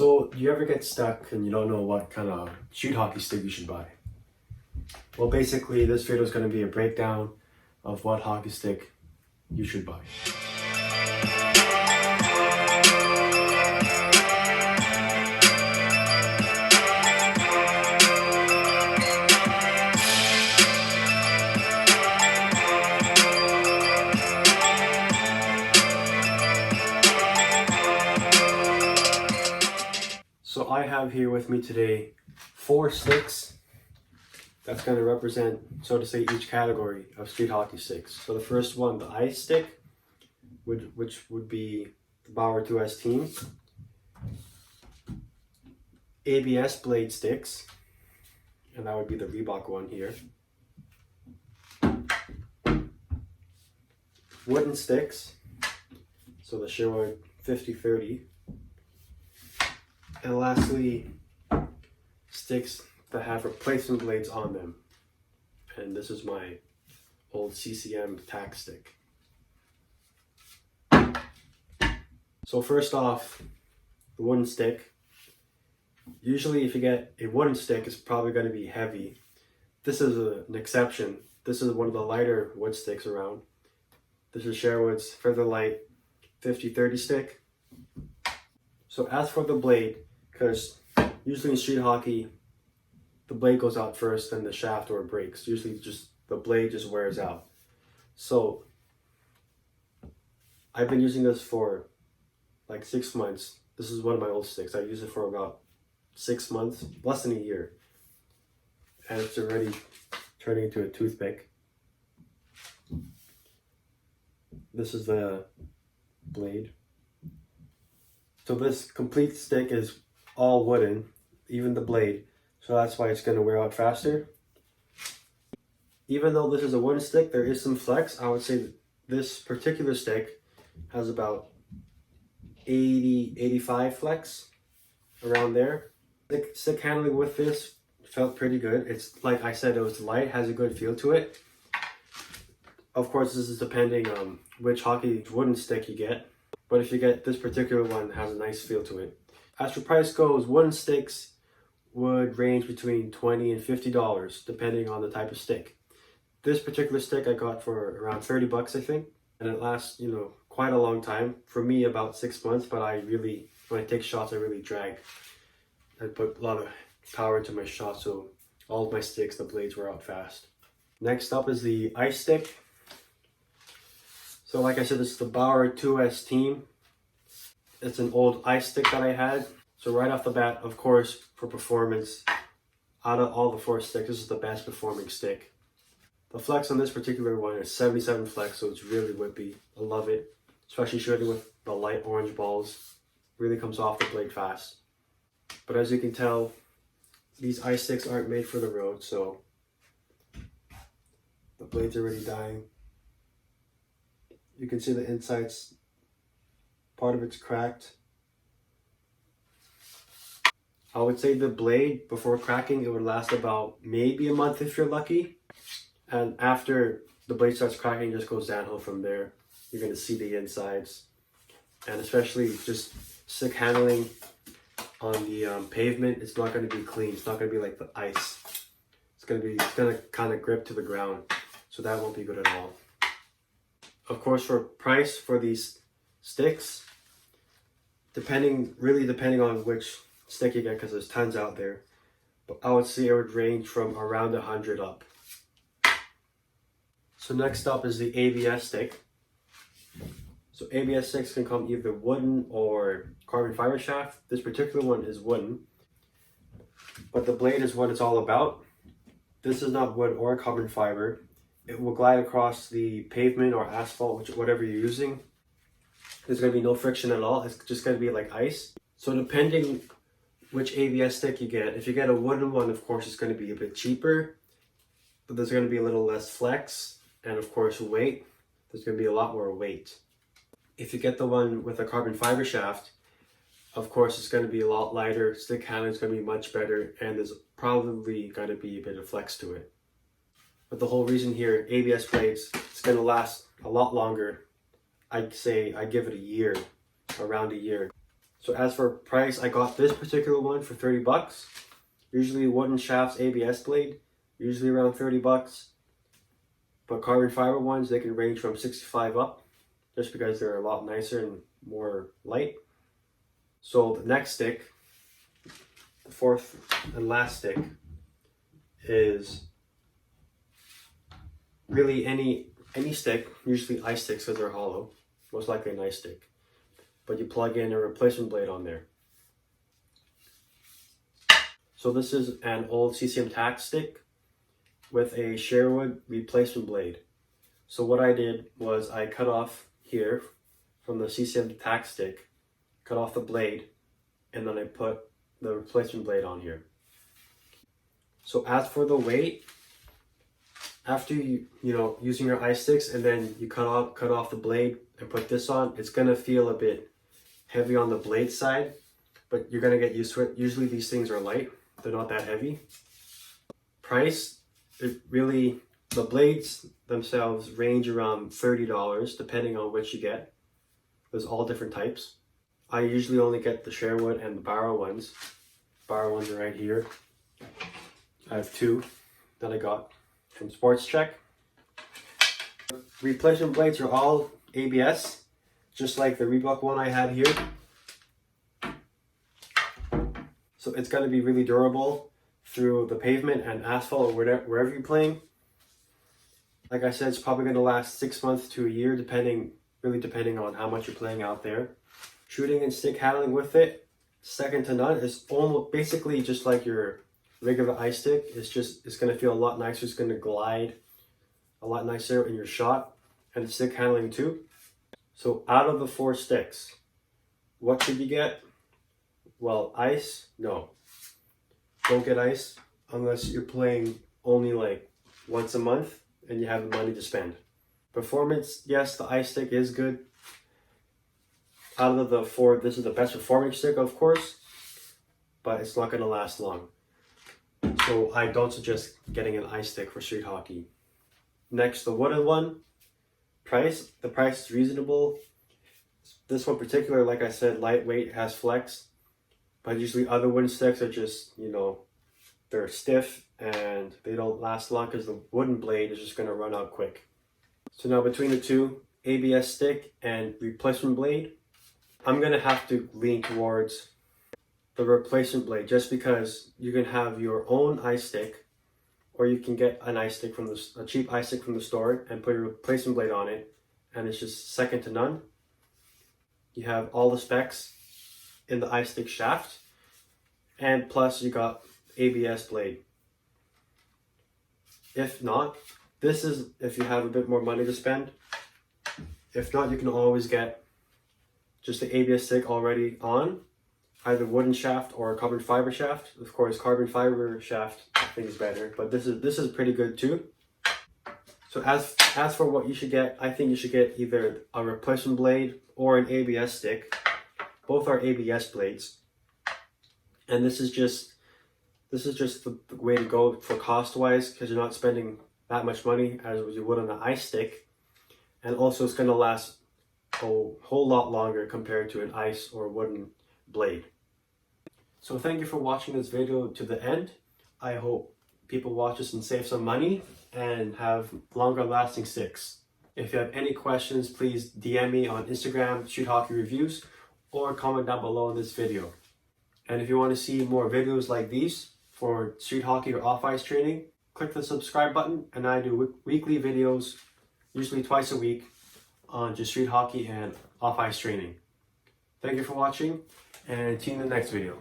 So, do you ever get stuck and you don't know what kind of street hockey stick you should buy? Well, basically, this video is going to be a breakdown of what hockey stick you should buy. So I have here with me today 4 sticks that's going to represent, so to say, each category of street hockey sticks. So the first one, the ice stick, which would be the Bauer 2S team. ABS blade sticks, and that would be the Reebok one here. Wooden sticks, so the Sherwood 50/30. And lastly, sticks that have replacement blades on them. And this is my old CCM tack stick. So first off, the wooden stick. Usually if you get a wooden stick, it's probably going to be heavy. This is an exception. This is one of the lighter wood sticks around. This is Sherwood's Feather Light 50/30 stick. So as for the blade, because usually in street hockey, the blade goes out first, then the shaft or it breaks. Usually just the blade just wears out. So I've been using this for like 6 months. This is one of my old sticks. I used it for about 6 months, less than a year. And it's already turning into a toothpick. This is the blade. So this complete stick is all wooden, even the blade. So that's why it's going to wear out faster. Even though this is a wooden stick, there is some flex. I would say that this particular stick has about 80-85 flex around there. The stick handling with this felt pretty good. It's like I said, it was light, has a good feel to it. Of course, this is depending on which hockey wooden stick you get. But if you get this particular one, it has a nice feel to it. As for price goes, wooden sticks would range between $20 and $50 depending on the type of stick. This particular stick I got for around 30 bucks, I think. And it lasts, quite a long time. For me, about 6 months, but when I take shots, I really drag. I put a lot of power into my shots, so all of my sticks, the blades wear out fast. Next up is the ice stick. So like I said, this is the Bauer 2S team. It's an old ice stick that I had. So right off the bat, of course, for performance, out of all the 4 sticks, this is the best performing stick. The flex on this particular one is 77 flex, so it's really whippy. I love it, especially shooting with the light orange balls. Really comes off the blade fast. But as you can tell, these ice sticks aren't made for the road, so the blade's already dying. You can see the insides, part of it's cracked. I would say the blade, before cracking, it would last about maybe a month if you're lucky. And after the blade starts cracking, it just goes downhill from there. You're going to see the insides. And especially just stick handling on the pavement, it's not going to be clean. It's not going to be like the ice. It's going to kind of grip to the ground. So that won't be good at all. Of course, for price for these sticks, depending on which stick you get, because there's tons out there, but I would say it would range from around 100 up. So next up is the ABS stick. So ABS sticks can come either wooden or carbon fiber shaft. This particular one is wooden, but the blade is what it's all about. This is not wood or carbon fiber. It will glide across the pavement or asphalt, whatever you're using. There's going to be no friction at all. It's just going to be like ice. So depending which ABS stick you get, if you get a wooden one, of course, it's going to be a bit cheaper, but there's going to be a little less flex, and of course weight. There's going to be a lot more weight. If you get the one with a carbon fiber shaft, of course, it's going to be a lot lighter. Stick handling is going to be much better, and there's probably going to be a bit of flex to it. But the whole reason here, ABS blades, it's going to last a lot longer. I'd say I give it a year, around a year. So as for price, I got this particular one for 30 bucks. Usually wooden shafts ABS blade, usually around 30 bucks. But carbon fiber ones, they can range from 65 up, just because they're a lot nicer and more light. So the next stick, the fourth and last stick, is really any stick, usually ice sticks because they're hollow, most likely an ice stick. But you plug in a replacement blade on there. So this is an old CCM tack stick with a Sherwood replacement blade. So what I did was I cut off here from the CCM tack stick, cut off the blade, and then I put the replacement blade on here. So as for the weight, after you using your ice sticks and then you cut off the blade and put this on, it's gonna feel a bit heavy on the blade side, but you're gonna get used to it. Usually these things are light, they're not that heavy. Price, the blades themselves range around $30 depending on which you get. There's all different types. I usually only get the Sherwood and the Barrow ones. Barrow ones are right here. I have two that I got from Sports Check. Replacement blades are all ABS, just like the Reebok one I had here. So it's going to be really durable through the pavement and asphalt or wherever you're playing. Like I said, it's probably going to last 6 months to a year, depending on how much you're playing out there. Shooting and stick handling with it, second to none. It's almost basically just like your regular ice stick. It's going to feel a lot nicer. It's going to glide a lot nicer in your shot, and the stick handling too. So out of the 4 sticks, what should you get? Well, ice, no. Don't get ice unless you're playing only like once a month and you have the money to spend. Performance, yes, the ice stick is good. Out of the 4, this is the best performing stick, of course, but it's not going to last long. So I don't suggest getting an ice stick for street hockey. Next, the wooden one. Price, the price is reasonable. This one particular, like I said, lightweight, has flex. But usually other wooden sticks are just, they're stiff and they don't last long because the wooden blade is just going to run out quick. So now between the two, ABS stick and replacement blade, I'm going to have to lean towards the replacement blade just because you can have your own ice stick, or you can get an ice stick a cheap ice stick from the store and put a replacement blade on it, and it's just second to none. You have all the specs in the ice stick shaft, and plus you got ABS blade. If not, this is if you have a bit more money to spend. If not, you can always get just the ABS stick already on, either wooden shaft or carbon fiber shaft. Of course, carbon fiber shaft I think is better, but this is pretty good too. So as for what you should get, I think you should get either a replacement blade or an ABS stick. Both are ABS blades, and this is just the way to go for cost wise, because you're not spending that much money as you would on an ice stick, and also it's going to last a whole lot longer compared to an ice or wooden blade. So thank you for watching this video to the end. I hope people watch this and save some money and have longer lasting sticks. If you have any questions, please DM me on Instagram, Shoot Hockey Reviews, or comment down below in this video. And if you want to see more videos like these for street hockey or off-ice training, click the subscribe button, and I do weekly videos, usually twice a week, on just street hockey and off-ice training. Thank you for watching, and see you in the next video.